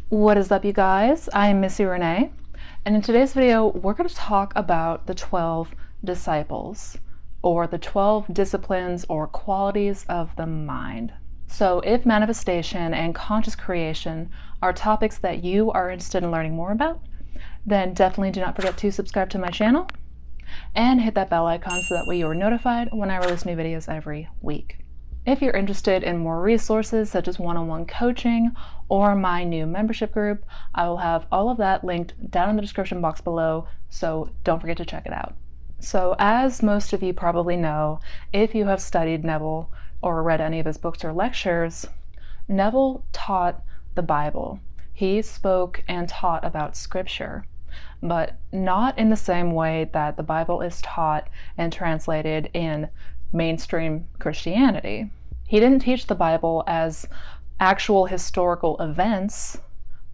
What is up, you guys? I am Missy Renee, and in today's video we're going to talk about the 12 disciples, or the 12 disciplines or qualities of the mind. So if manifestation and conscious creation are topics that you are interested in learning more about, then definitely do not forget to subscribe to my channel and hit that bell icon so that way you are notified when I release new videos every week. If you're interested in more resources such as one-on-one coaching or my new membership group, I will have all of that linked down in the description box below, so don't forget to check it out. So as most of you probably know, if you have studied Neville or read any of his books or lectures, Neville taught the Bible. He spoke and taught about Scripture, but not in the same way that the Bible is taught and translated in mainstream Christianity. He didn't teach the Bible as actual historical events,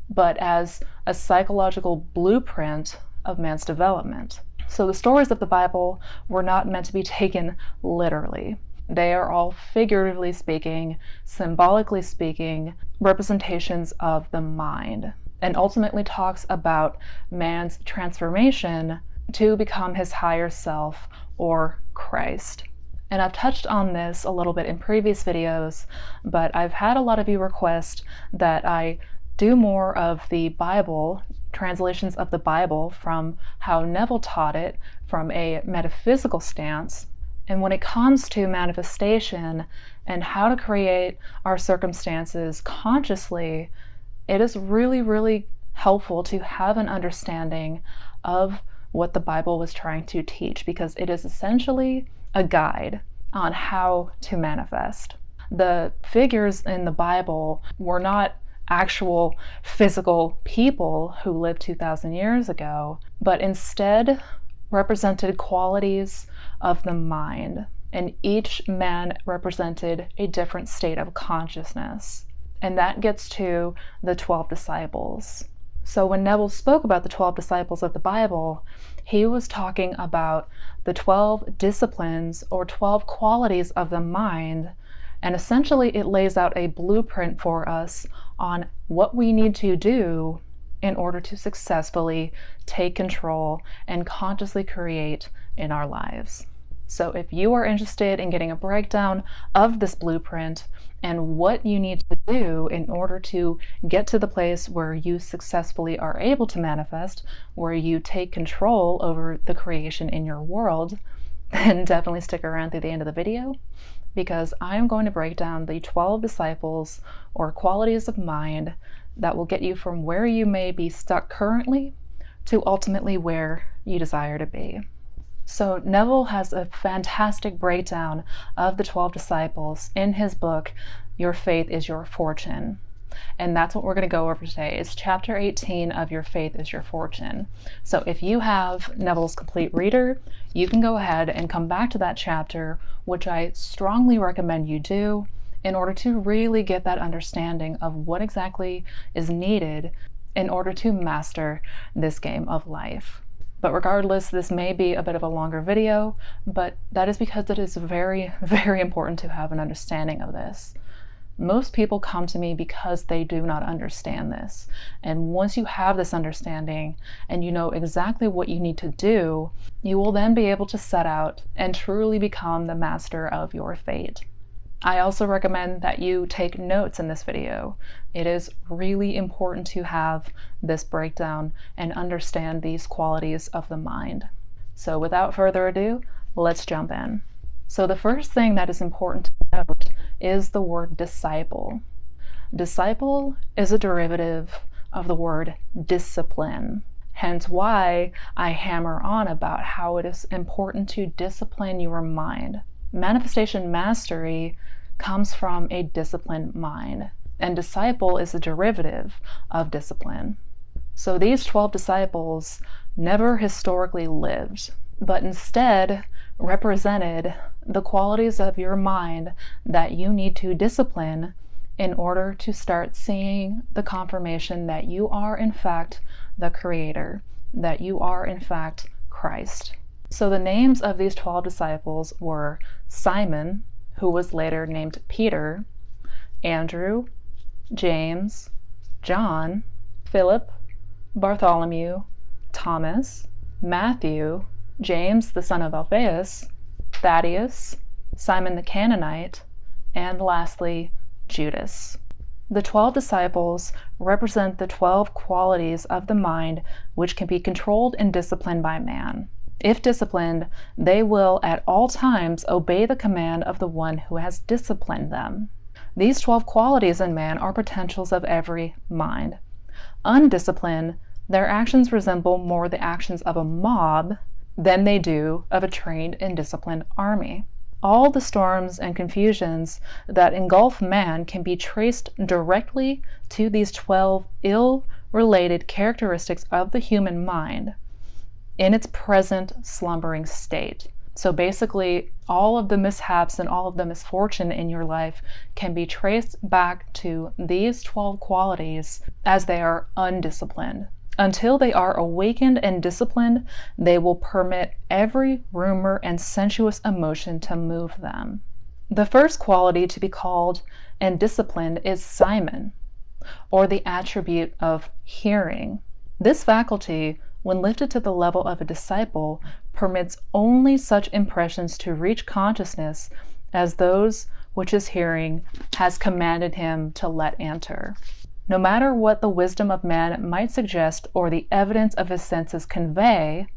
but as a psychological blueprint of man's development. So the stories of the Bible were not meant to be taken literally. They are all, figuratively speaking, symbolically speaking, representations of the mind, and ultimately talks about man's transformation to become his higher self, or Christ. And I've touched on this a little bit in previous videos, but I've had a lot of you request that I do more of the Bible, translations of the Bible from how Neville taught it from a metaphysical stance. And when it comes to manifestation and how to create our circumstances consciously, it is really helpful to have an understanding of what the Bible was trying to teach, because it is essentially a guide on how to manifest. The figures in the Bible were not actual physical people who lived 2,000 years ago, but instead represented qualities of the mind, and each man represented a different state of consciousness. And that gets to the 12 disciples. So when Neville spoke about the 12 disciples of the Bible, he was talking about the 12 disciplines or 12 qualities of the mind, and essentially it lays out a blueprint for us on what we need to do in order to successfully take control and consciously create in our lives. So if you are interested in getting a breakdown of this blueprint and what you need to do in order to get to the place where you successfully are able to manifest, where you take control over the creation in your world, then definitely stick around through the end of the video, because I'm going to break down the 12 disciples or qualities of mind that will get you from where you may be stuck currently to ultimately where you desire to be. So Neville has a fantastic breakdown of the 12 disciples in his book, Your Faith is Your Fortune. And that's what we're going to go over today. It's chapter 18 of Your Faith is Your Fortune. So if you have Neville's Complete Reader, you can go ahead and come back to that chapter, which I strongly recommend you do, in order to really get that understanding of what exactly is needed in order to master this game of life. But regardless, this may be a bit of a longer video, but that is because it is very important to have an understanding of this. Most people come to me because they do not understand this. And once you have this understanding and you know exactly what you need to do, you will then be able to set out and truly become the master of your fate. I also recommend that you take notes in this video. It is really important to have this breakdown and understand these qualities of the mind. So without further ado, let's jump in. So the first thing that is important to note is the word disciple. Disciple is a derivative of the word discipline. Hence why I hammer on about how it is important to discipline your mind. Manifestation mastery comes from a disciplined mind, and disciple is a derivative of discipline. So these 12 disciples never historically lived, but instead represented the qualities of your mind that you need to discipline in order to start seeing the confirmation that you are in fact the creator, that you are in fact Christ. So the names of these 12 disciples were Simon, who was later named Peter, Andrew, James, John, Philip, Bartholomew, Thomas, Matthew, James the son of Alphaeus, Thaddaeus, Simon the Canaanite, and lastly, Judas. The 12 disciples represent the 12 qualities of the mind which can be controlled and disciplined by man. If disciplined, they will at all times obey the command of the one who has disciplined them. These 12 qualities in man are potentials of every mind. Undisciplined, their actions resemble more the actions of a mob than they do of a trained and disciplined army. All the storms and confusions that engulf man can be traced directly to these 12 ill-related characteristics of the human mind in its present slumbering state. So basically, all of the mishaps and all of the misfortune in your life can be traced back to these 12 qualities as they are undisciplined. Until they are awakened and disciplined, they will permit every rumor and sensuous emotion to move them. The first quality to be called and disciplined is Simon, or the attribute of hearing. This faculty, when lifted to the level of a disciple, permits only such impressions to reach consciousness as those which his hearing has commanded him to let enter. No matter what the wisdom of man might suggest or the evidence of his senses convey,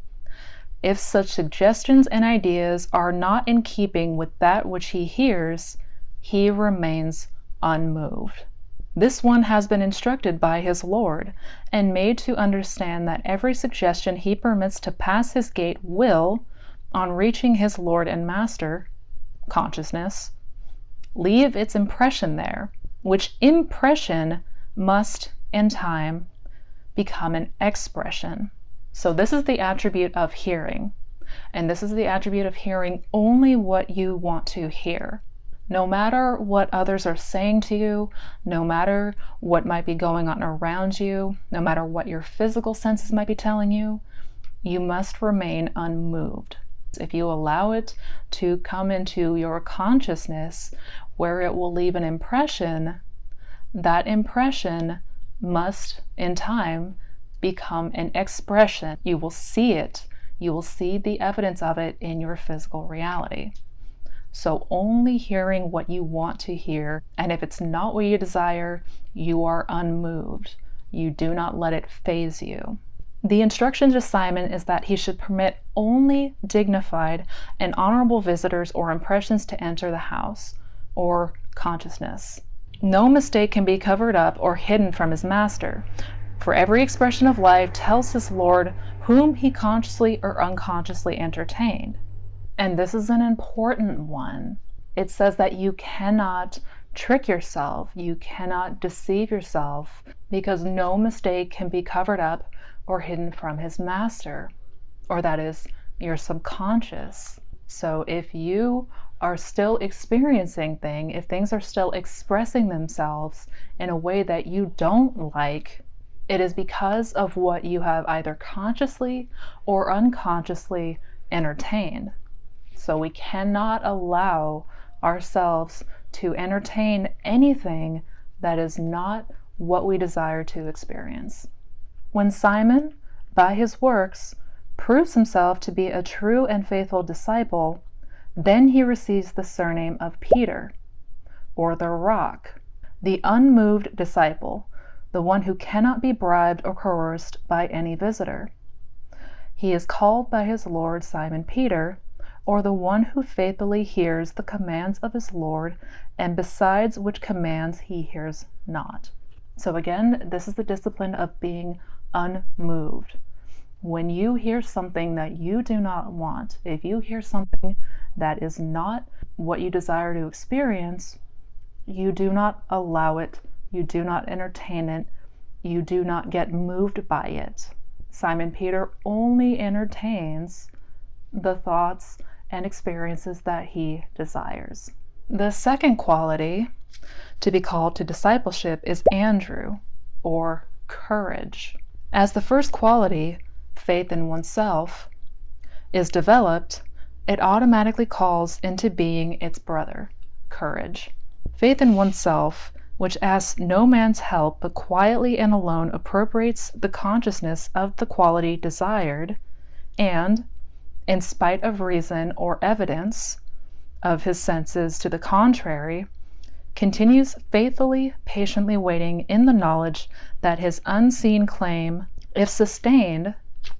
if such suggestions and ideas are not in keeping with that which he hears, he remains unmoved. This one has been instructed by his Lord and made to understand that every suggestion he permits to pass his gate will, on reaching his Lord and Master, consciousness, leave its impression there, which impression must, in time, become an expression. So this is the attribute of hearing, and this is the attribute of hearing only what you want to hear. No matter what others are saying to you, no matter what might be going on around you, no matter what your physical senses might be telling you, you must remain unmoved. If you allow it to come into your consciousness where it will leave an impression, that impression must, in time, become an expression. You will see it. You will see the evidence of it in your physical reality. So only hearing what you want to hear, and if it's not what you desire, you are unmoved. You do not let it faze you. The instruction to Simon is that he should permit only dignified and honorable visitors or impressions to enter the house, or consciousness. No mistake can be covered up or hidden from his master, for every expression of life tells his Lord whom he consciously or unconsciously entertained. And this is an important one. It says that you cannot trick yourself, you cannot deceive yourself, because no mistake can be covered up or hidden from his master, or that is, your subconscious. So if you are still experiencing things, if things are still expressing themselves in a way that you don't like, it is because of what you have either consciously or unconsciously entertained. So we cannot allow ourselves to entertain anything that is not what we desire to experience. When Simon, by his works, proves himself to be a true and faithful disciple, then he receives the surname of Peter, or the Rock, the unmoved disciple, the one who cannot be bribed or coerced by any visitor. He is called by his Lord Simon Peter, or the one who faithfully hears the commands of his Lord, and besides which commands he hears not. So again, this is the discipline of being unmoved. When you hear something that you do not want, if you hear something that is not what you desire to experience, you do not allow it, you do not entertain it, you do not get moved by it. Simon Peter only entertains the thoughts and experiences that he desires. The second quality to be called to discipleship is Andrew, or courage. As the first quality, faith in oneself, is developed, it automatically calls into being its brother, courage. Faith in oneself which asks no man's help, but quietly and alone appropriates the consciousness of the quality desired, and, in spite of reason or evidence of his senses to the contrary, continues faithfully, patiently waiting in the knowledge that his unseen claim, if sustained,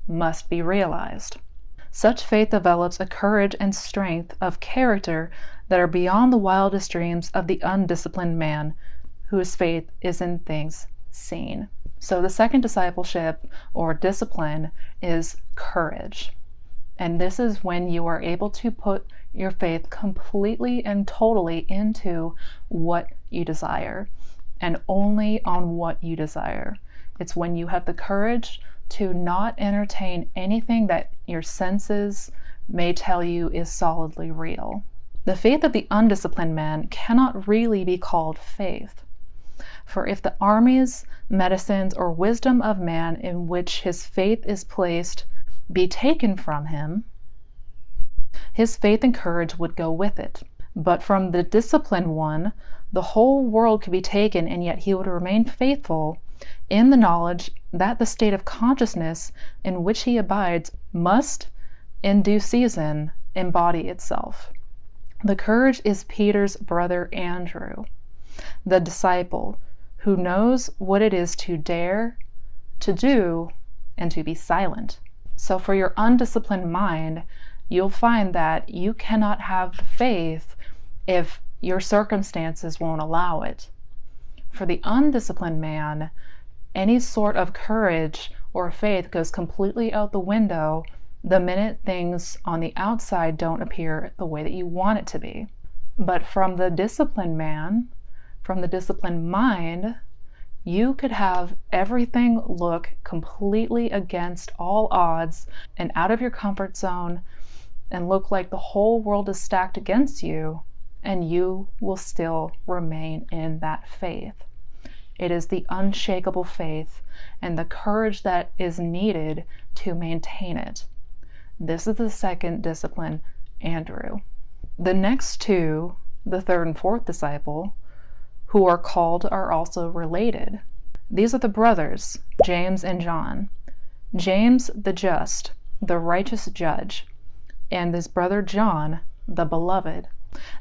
must be realized. Such faith develops a courage and strength of character that are beyond the wildest dreams of the undisciplined man, whose faith is in things seen. So the second discipleship or discipline is courage. And this is when you are able to put your faith completely and totally into what you desire, and only on what you desire. It's when you have the courage to not entertain anything that your senses may tell you is solidly real. The faith of the undisciplined man cannot really be called faith. For if the armies, medicines, or wisdom of man in which his faith is placed be taken from him, his faith and courage would go with it. But from the disciplined one, the whole world could be taken, and yet he would remain faithful in the knowledge that the state of consciousness in which he abides must, in due season, embody itself. The courage is Peter's brother Andrew, the disciple, who knows what it is to dare, to do, and to be silent. So for your undisciplined mind, you'll find that you cannot have the faith if your circumstances won't allow it. For the undisciplined man, any sort of courage or faith goes completely out the window the minute things on the outside don't appear the way that you want it to be. But from the disciplined man, from the disciplined mind, you could have everything look completely against all odds and out of your comfort zone and look like the whole world is stacked against you, and you will still remain in that faith. It is the unshakable faith and the courage that is needed to maintain it. This is the second discipline, Andrew. The next two, the third and fourth disciple, who are called, are also related. These are the brothers, James and John. James, the just, the righteous judge, and his brother John, the beloved.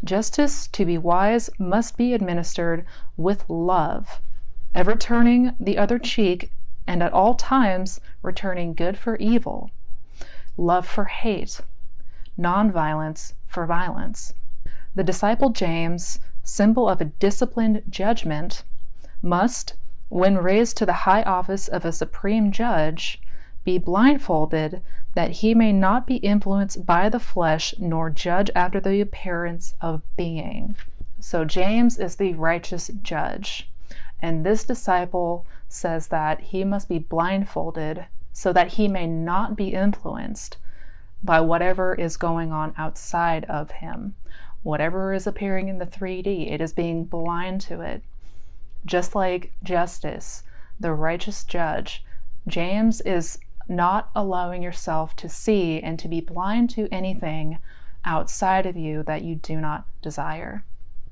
Justice, to be wise, must be administered with love, ever turning the other cheek, and at all times returning good for evil, love for hate, non-violence for violence. The disciple James, symbol of a disciplined judgment, must, when raised to the high office of a supreme judge, be blindfolded, that he may not be influenced by the flesh, nor judge after the appearance of being. So James is the righteous judge, and this disciple says that he must be blindfolded so that he may not be influenced by whatever is going on outside of him. Whatever is appearing in the 3D, it is being blind to it. Just like justice, the righteous judge, James is not allowing yourself to see and to be blind to anything outside of you that you do not desire.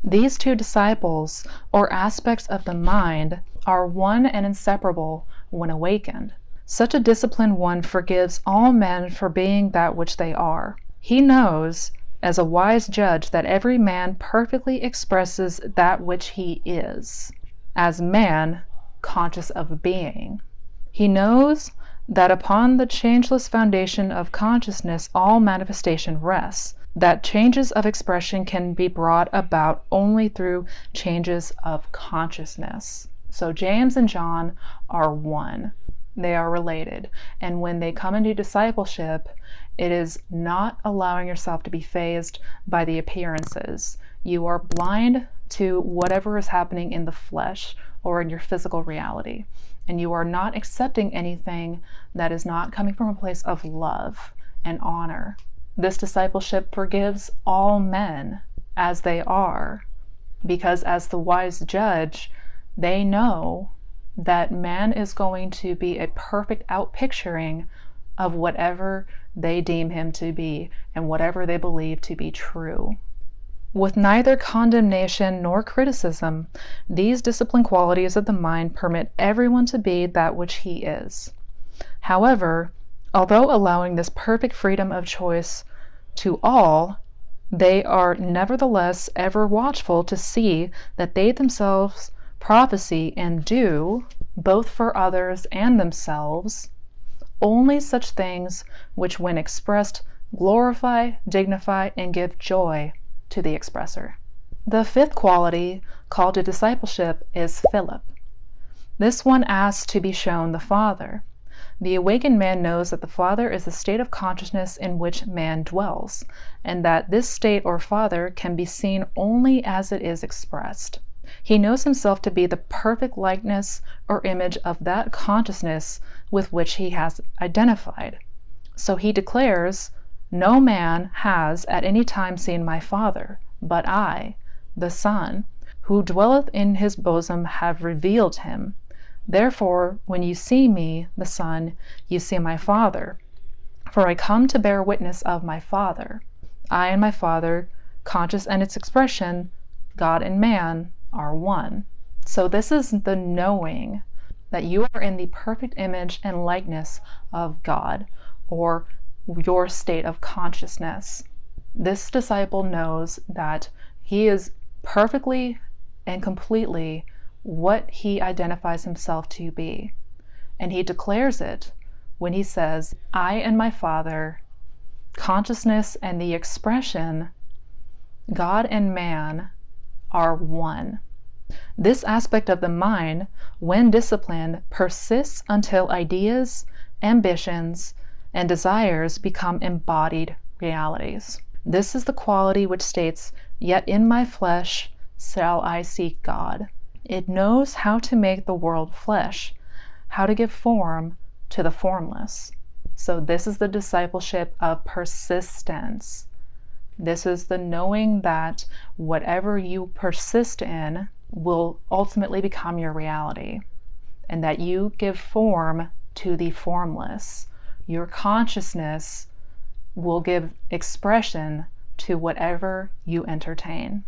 These two disciples, or aspects of the mind, are one and inseparable when awakened. Such a disciplined one forgives all men for being that which they are. He knows, as a wise judge, that every man perfectly expresses that which he is, as man conscious of being. He knows that upon the changeless foundation of consciousness all manifestation rests, that changes of expression can be brought about only through changes of consciousness. So James and John are one. They are related. And when they come into discipleship, it is not allowing yourself to be fazed by the appearances. You are blind to whatever is happening in the flesh or in your physical reality. And you are not accepting anything that is not coming from a place of love and honor. This discipleship forgives all men as they are, because as the wise judge, they know that man is going to be a perfect outpicturing of whatever they deem him to be and whatever they believe to be true. With neither condemnation nor criticism, these disciplined qualities of the mind permit everyone to be that which he is. However, although allowing this perfect freedom of choice to all, they are nevertheless ever watchful to see that they themselves prophesy and do, both for others and themselves, only such things which, when expressed, glorify, dignify, and give joy to the expressor. The fifth quality, called to discipleship, is Philip. This one asks to be shown the Father. The awakened man knows that the Father is the state of consciousness in which man dwells, and that this state or Father can be seen only as it is expressed. He knows himself to be the perfect likeness or image of that consciousness with which he has identified. So he declares, "No man has at any time seen my Father, but I, the Son, who dwelleth in his bosom, have revealed him. Therefore, when you see me, the Son, you see my Father. For I come to bear witness of my Father. I and my Father, conscious and its expression, God and man, are one." So this is the knowing that you are in the perfect image and likeness of God, or your state of consciousness. This disciple knows that he is perfectly and completely what he identifies himself to be. And he declares it when he says, "I and my Father, consciousness and the expression, God and man, are one." This aspect of the mind, when disciplined, persists until ideas, ambitions, and desires become embodied realities. This is the quality which states, "Yet in my flesh shall I seek God." It knows how to make the world flesh, how to give form to the formless. So this is the discipleship of persistence. This is the knowing that whatever you persist in will ultimately become your reality, and that you give form to the formless. Your consciousness will give expression to whatever you entertain.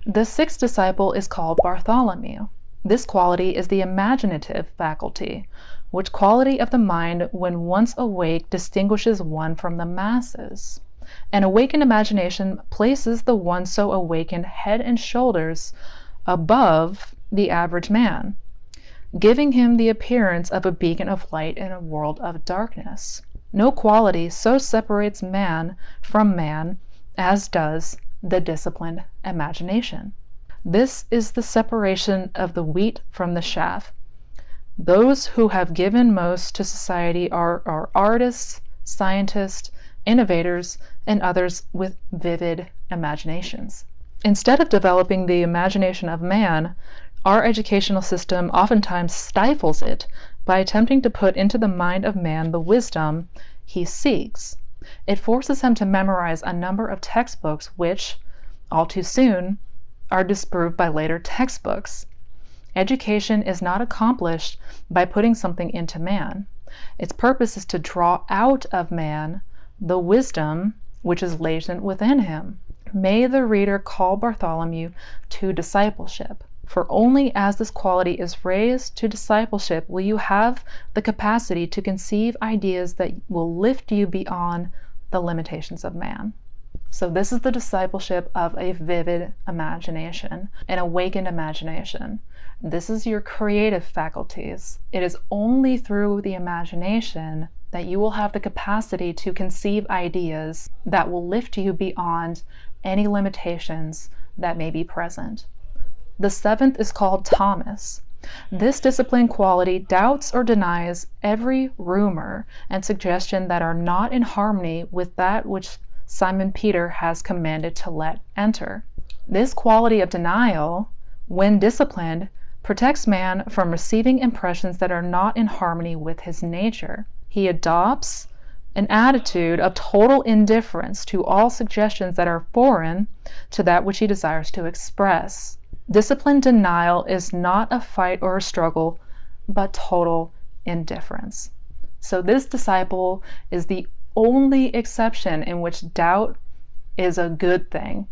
The sixth disciple is called Bartholomew. This quality is the imaginative faculty, which quality of the mind when once awake distinguishes one from the masses. An awakened imagination places the one so awakened head and shoulders above the average man, giving him the appearance of a beacon of light in a world of darkness. No quality so separates man from man as does the disciplined imagination. This is the separation of the wheat from the chaff. Those who have given most to society are artists, scientists, innovators, and others with vivid imaginations. Instead of developing the imagination of man, our educational system oftentimes stifles it by attempting to put into the mind of man the wisdom he seeks. It forces him to memorize a number of textbooks which, all too soon, are disproved by later textbooks. Education is not accomplished by putting something into man. Its purpose is to draw out of man the wisdom which is latent within him. May the reader call Bartholomew to discipleship, for only as this quality is raised to discipleship will you have the capacity to conceive ideas that will lift you beyond the limitations of man. So this is the discipleship of a vivid imagination, an awakened imagination. This is your creative faculties. It is only through the imagination that you will have the capacity to conceive ideas that will lift you beyond any limitations that may be present. The seventh is called Thomas. This disciplined quality doubts or denies every rumor and suggestion that are not in harmony with that which Simon Peter has commanded to let enter. This quality of denial, when disciplined, protects man from receiving impressions that are not in harmony with his nature. He adopts an attitude of total indifference to all suggestions that are foreign to that which he desires to express. Disciplined denial is not a fight or a struggle, but total indifference. So this disciple is the only exception in which doubt is a good thing.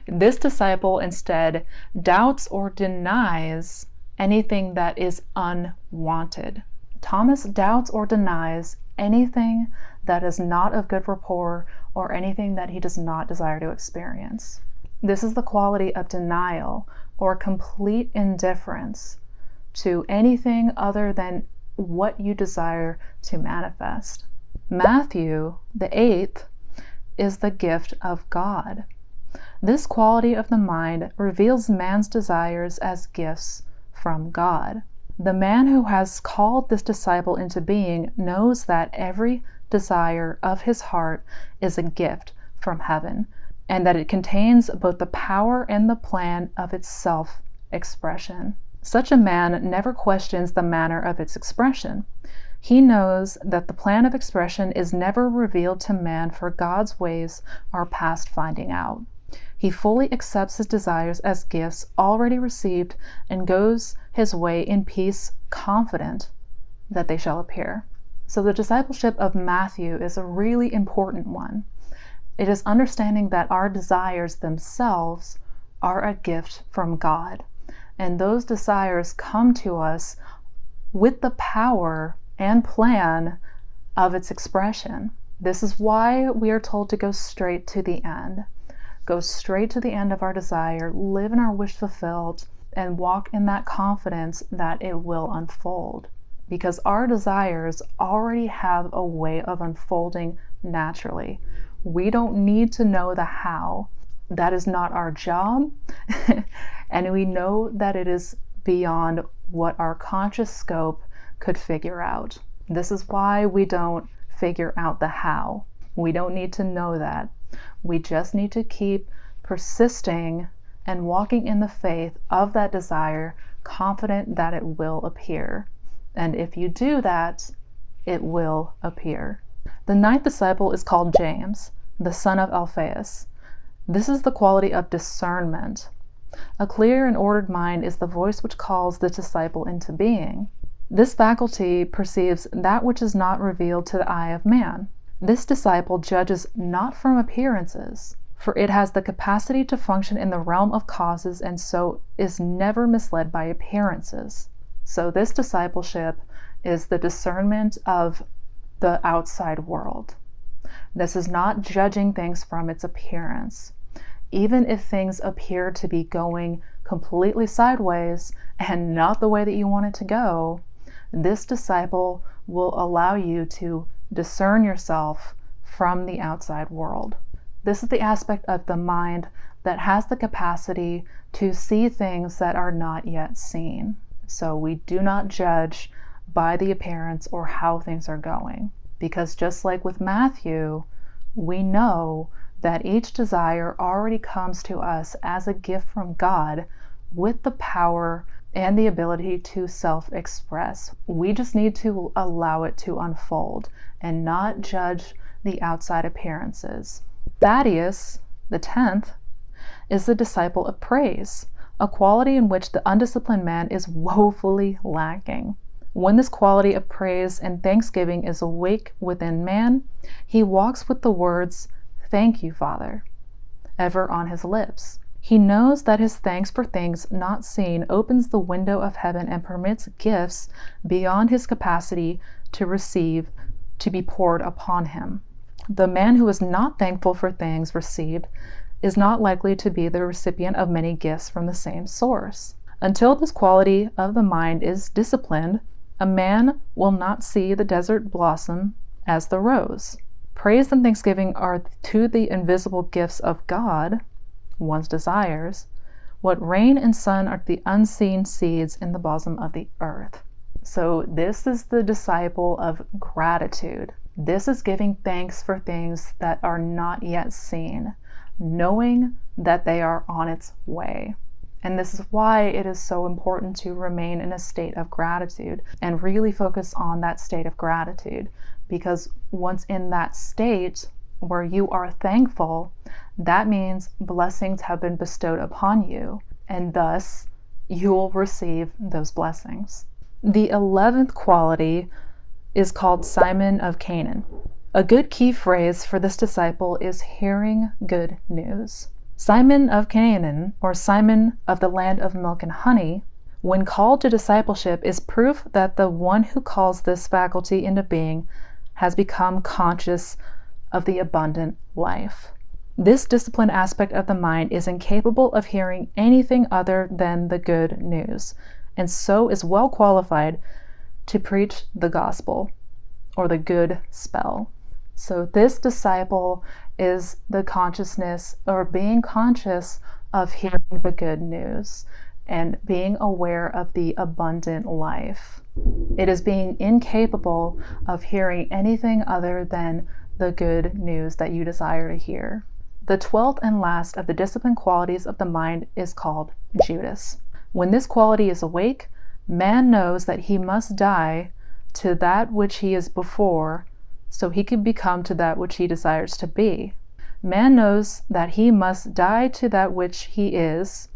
This disciple instead doubts or denies anything that is unwanted. Thomas doubts or denies anything that is not of good rapport or anything that he does not desire to experience. This is the quality of denial or complete indifference to anything other than what you desire to manifest. Matthew, the 8th, is the gift of God. This quality of the mind reveals man's desires as gifts from God. The man who has called this disciple into being knows that every desire of his heart is a gift from heaven, and that it contains both the power and the plan of its self-expression. Such a man never questions the manner of its expression. He knows that the plan of expression is never revealed to man, for God's ways are past finding out. He fully accepts his desires as gifts already received and goes his way in peace, confident that they shall appear. So the discipleship of Matthew is a really important one. It is understanding that our desires themselves are a gift from God, and those desires come to us with the power and plan of its expression. This is why we are told to go straight to the end. Go straight to the end of our desire, live in our wish fulfilled, and walk in that confidence that it will unfold. Because our desires already have a way of unfolding naturally. We don't need to know the how. That is not our job. And we know that it is beyond what our conscious scope could figure out. This is why we don't figure out the how. We don't need to know that. We just need to keep persisting and walking in the faith of that desire, confident that it will appear. And if you do that, it will appear. The 9th disciple is called James, the son of Alphaeus. This is the quality of discernment. A clear and ordered mind is the voice which calls the disciple into being. This faculty perceives that which is not revealed to the eye of man. This disciple judges not from appearances, for it has the capacity to function in the realm of causes and so is never misled by appearances. So this discipleship is the discernment of the outside world. This is not judging things from its appearance. Even if things appear to be going completely sideways and not the way that you want it to go, this disciple will allow you to discern yourself from the outside world. This is the aspect of the mind that has the capacity to see things that are not yet seen. So we do not judge by the appearance or how things are going. Because just like with Matthew, we know that each desire already comes to us as a gift from God with the power and the ability to self-express. We just need to allow it to unfold and not judge the outside appearances. Thaddaeus, the 10th, is the disciple of praise, a quality in which the undisciplined man is woefully lacking. When this quality of praise and thanksgiving is awake within man, he walks with the words, "Thank you, Father," ever on his lips. He knows that his thanks for things not seen opens the window of heaven and permits gifts beyond his capacity to receive to be poured upon him. The man who is not thankful for things received is not likely to be the recipient of many gifts from the same source. Until this quality of the mind is disciplined, a man will not see the desert blossom as the rose. Praise and thanksgiving are to the invisible gifts of God, one's desires, what rain and sun are to the unseen seeds in the bosom of the earth. So this is the disciple of gratitude. This is giving thanks for things that are not yet seen, knowing that they are on its way. And this is why it is so important to remain in a state of gratitude and really focus on that state of gratitude. Because once in that state where you are thankful, that means blessings have been bestowed upon you, and thus you will receive those blessings. The 11th quality is called Simon of Canaan. A good key phrase for this disciple is hearing good news. Simon of Canaan, or Simon of the land of milk and honey, when called to discipleship, is proof that the one who calls this faculty into being has become conscious of the abundant life. This disciplined aspect of the mind is incapable of hearing anything other than the good news, and so is well qualified to preach the gospel, or the good spell. So this disciple is the consciousness, or being conscious of hearing the good news and being aware of the abundant life. It is being incapable of hearing anything other than the good news that you desire to hear. The 12th and last of the disciplined qualities of the mind is called Judas. When this quality is awake, man knows that he must die to that which he is before, so he can become to that which he desires to be. Man knows that he must die to that which he is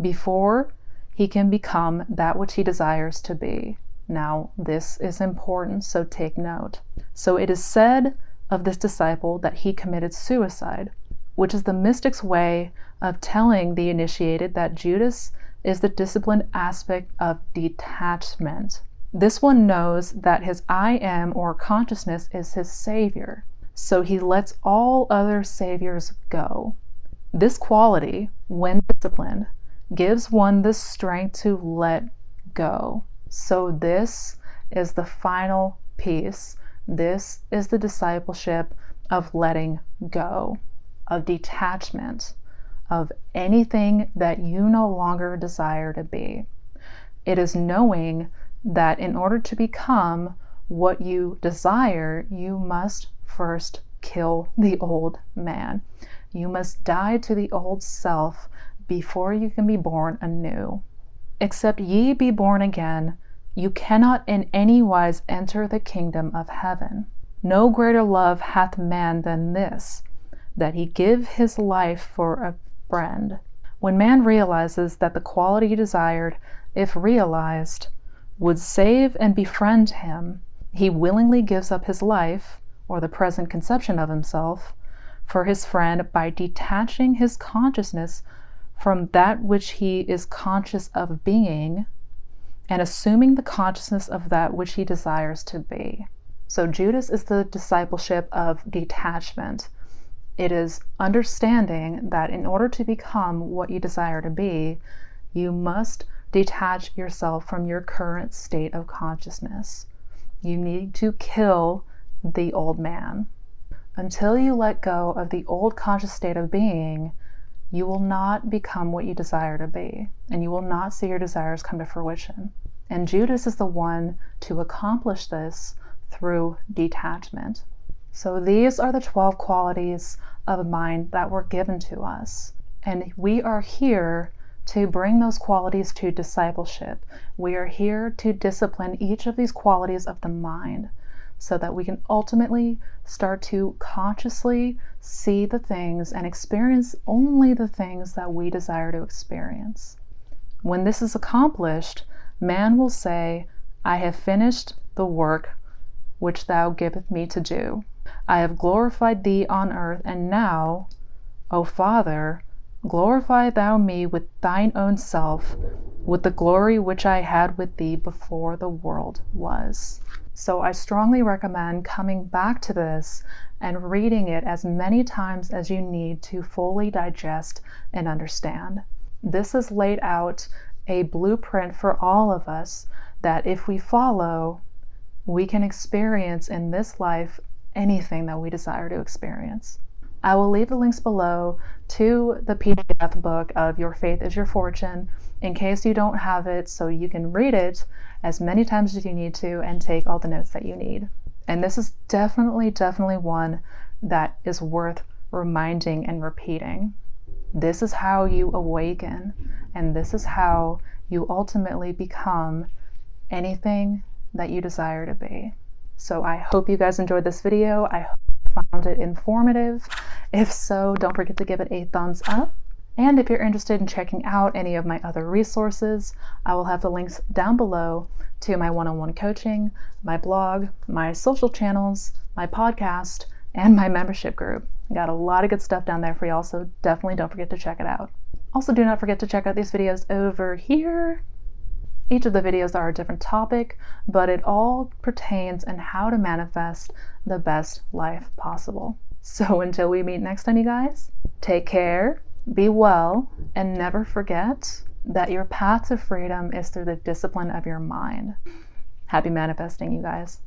before he can become that which he desires to be. Now, this is important, so take note. So it is said of this disciple that he committed suicide, which is the mystic's way of telling the initiated that Judas is the disciplined aspect of detachment. This one knows that his I am, or consciousness, is his savior, so he lets all other saviors go. This quality, when disciplined, gives one the strength to let go. So this is the final piece. This is the discipleship of letting go, of detachment, of anything that you no longer desire to be. It is knowing that in order to become what you desire, you must first kill the old man. You must die to the old self before you can be born anew. Except ye be born again, you cannot in any wise enter the kingdom of heaven. No greater love hath man than this, that he give his life for a friend. When man realizes that the quality desired, if realized, would save and befriend him, he willingly gives up his life, or the present conception of himself, for his friend by detaching his consciousness from that which he is conscious of being and assuming the consciousness of that which he desires to be. So Judas is the discipleship of detachment. It is understanding that in order to become what you desire to be, you must detach yourself from your current state of consciousness. You need to kill the old man. Until you let go of the old conscious state of being, you will not become what you desire to be, and you will not see your desires come to fruition. And Judas is the one to accomplish this through detachment. So these are the 12 qualities of mind that were given to us. And we are here to bring those qualities to discipleship. We are here to discipline each of these qualities of the mind so that we can ultimately start to consciously see the things and experience only the things that we desire to experience. When this is accomplished, man will say, I have finished the work which thou givest me to do. I have glorified thee on earth, and now, O Father, glorify thou me with thine own self, with the glory which I had with thee before the world was. So I strongly recommend coming back to this and reading it as many times as you need to fully digest and understand. This has laid out a blueprint for all of us that if we follow, we can experience in this life anything that we desire to experience. I will leave the links below to the PDF book of Your Faith is Your Fortune in case you don't have it, so you can read it as many times as you need to and take all the notes that you need. And this is definitely one that is worth reminding and repeating. This is how you awaken, and this is how you ultimately become anything that you desire to be. So I hope you guys enjoyed this video. I hope you found it informative. If so, don't forget to give it a thumbs up. And if you're interested in checking out any of my other resources, I will have the links down below to my one-on-one coaching, my blog, my social channels, my podcast, and my membership group. Got a lot of good stuff down there for y'all, so definitely don't forget to check it out. Also, do not forget to check out these videos over here. Each of the videos are a different topic, but it all pertains in how to manifest the best life possible. So until we meet next time, you guys, take care, be well, and never forget that your path to freedom is through the discipline of your mind. Happy manifesting, you guys.